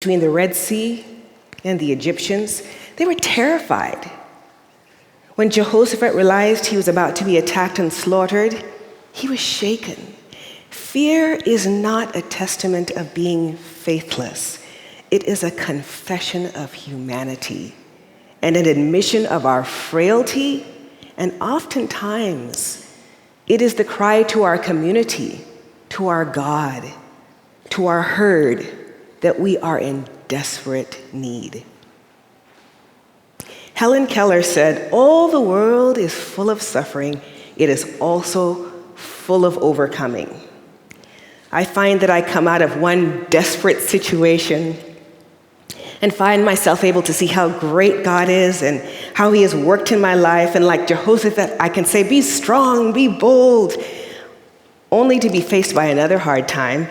between the Red Sea and the Egyptians, they were terrified. When Jehoshaphat realized he was about to be attacked and slaughtered, he was shaken. Fear is not a testament of being faithless. It is a confession of humanity and an admission of our frailty, and oftentimes it is the cry to our community, to our God, to our herd, that we are in desperate need. Helen Keller said, "All the world is full of suffering. It is also full of overcoming." I find that I come out of one desperate situation and find myself able to see how great God is and how he has worked in my life. And like Jehoshaphat, I can say, "Be strong, be bold," only to be faced by another hard time.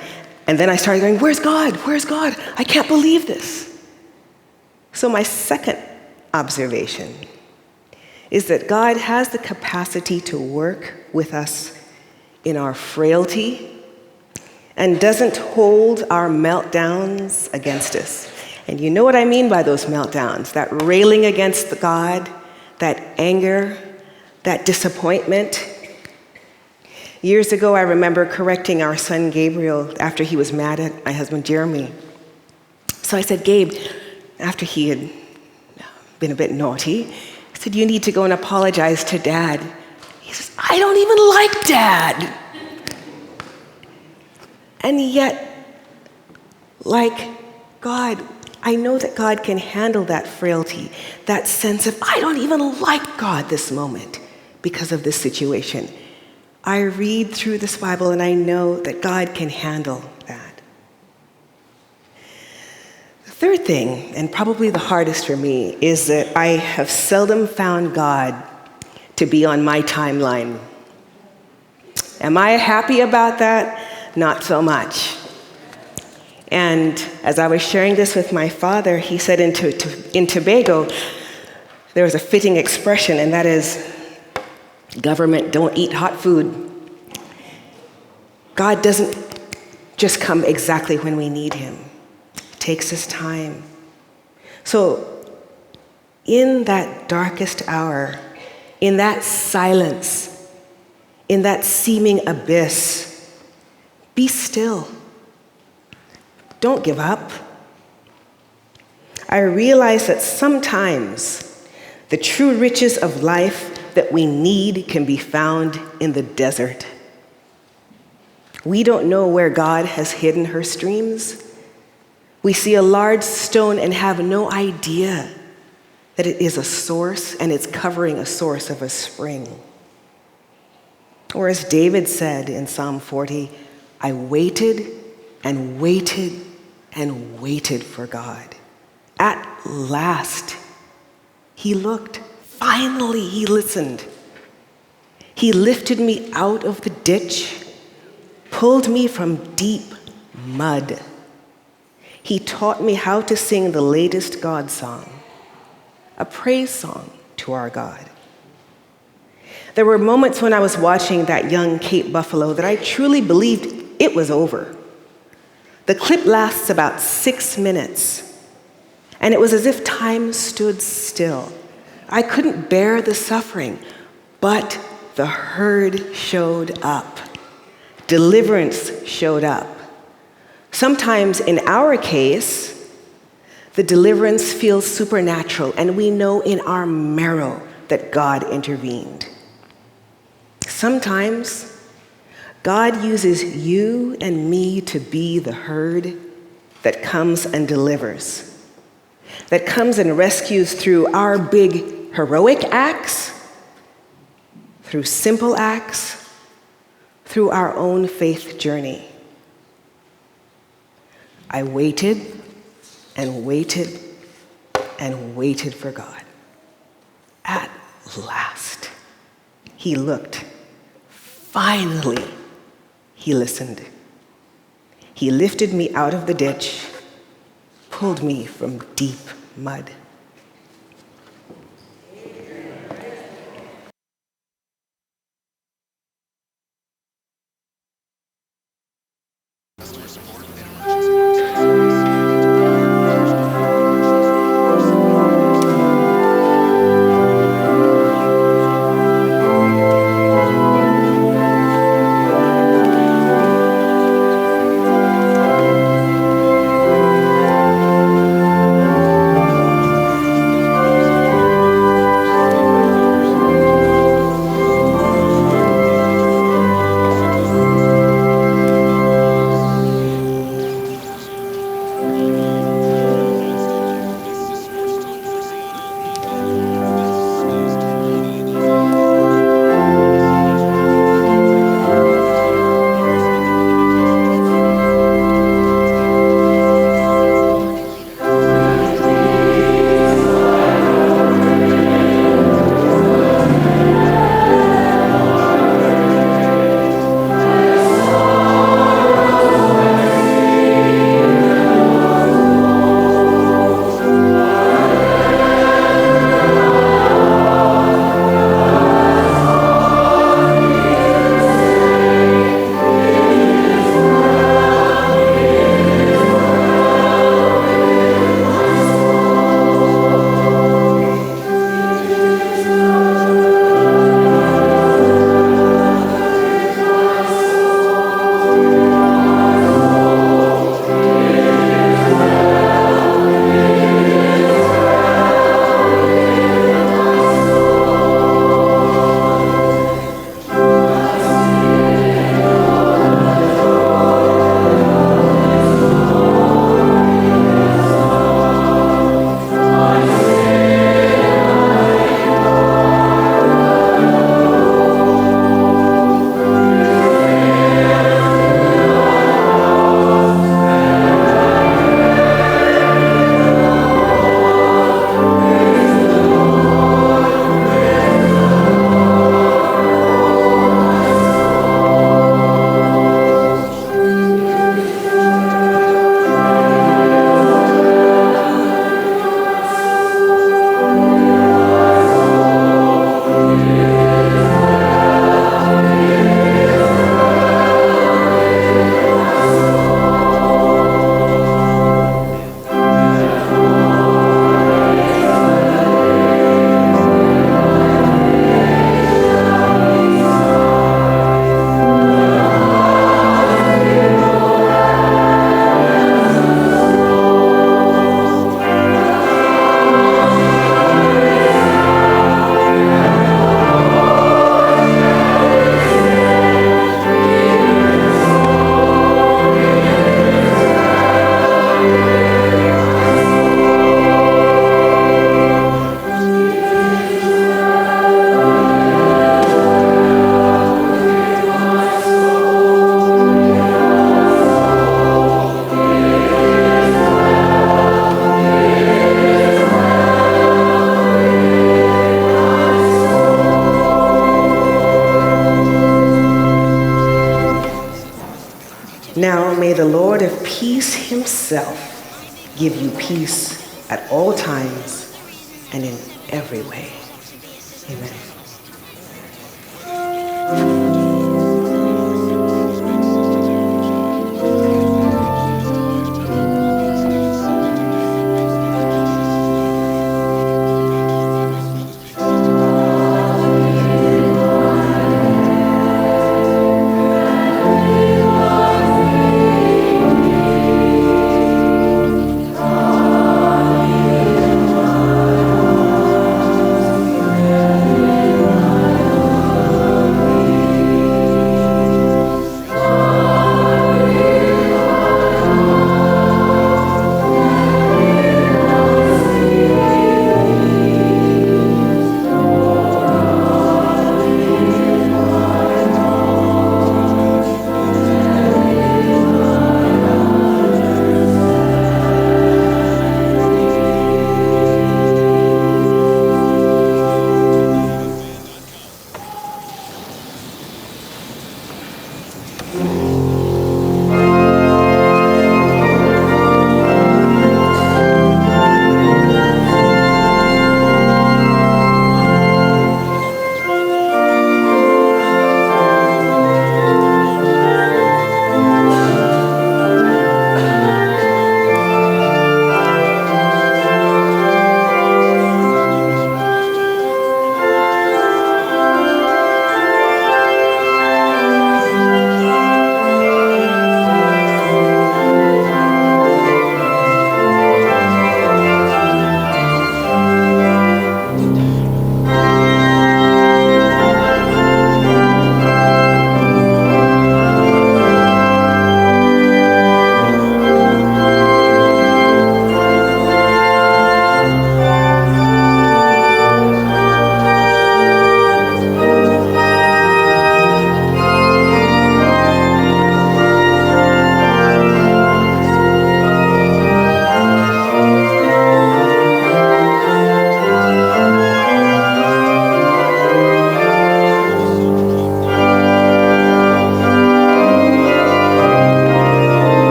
And then I started going, "Where's God? Where's God? I can't believe this." So my second observation is that God has the capacity to work with us in our frailty and doesn't hold our meltdowns against us. And you know what I mean by those meltdowns, that railing against God, that anger, that disappointment. Years ago, I remember correcting our son Gabriel after he was mad at my husband Jeremy. So I said, "Gabe," after he had been a bit naughty, I said, "You need to go and apologize to Dad." He says, "I don't even like Dad." And yet, like God, I know that God can handle that frailty, that sense of, I don't even like God this moment because of this situation. I read through this Bible and I know that God can handle that. The third thing, and probably the hardest for me, is that I have seldom found God to be on my timeline. Am I happy about that? Not so much. And as I was sharing this with my father, he said in Tobago, there was a fitting expression, and that is, "Government, don't eat hot food." God doesn't just come exactly when we need him. It takes us time. So in that darkest hour, in that silence, in that seeming abyss, be still. Don't give up. I realize that sometimes the true riches of life that we need can be found in the desert. We don't know where God has hidden her streams. We see a large stone and have no idea that it is a source and it's covering a source of a spring. Or as David said in Psalm 40, "I waited and waited and waited for God. At last, he looked. Finally, he listened. He lifted me out of the ditch, pulled me from deep mud. He taught me how to sing the latest God song, a praise song to our God." There were moments when I was watching that young Cape buffalo that I truly believed it was over. The clip lasts about 6 minutes, and it was as if time stood still. I couldn't bear the suffering, but the herd showed up. Deliverance showed up. Sometimes in our case, the deliverance feels supernatural, and we know in our marrow that God intervened. Sometimes God uses you and me to be the herd that comes and delivers, that comes and rescues through our big heroic acts, through simple acts, through our own faith journey. I waited and waited and waited for God. At last, he looked. Finally, he listened. He lifted me out of the ditch, pulled me from deep mud. peace himself give you peace at all times and in every way. Amen.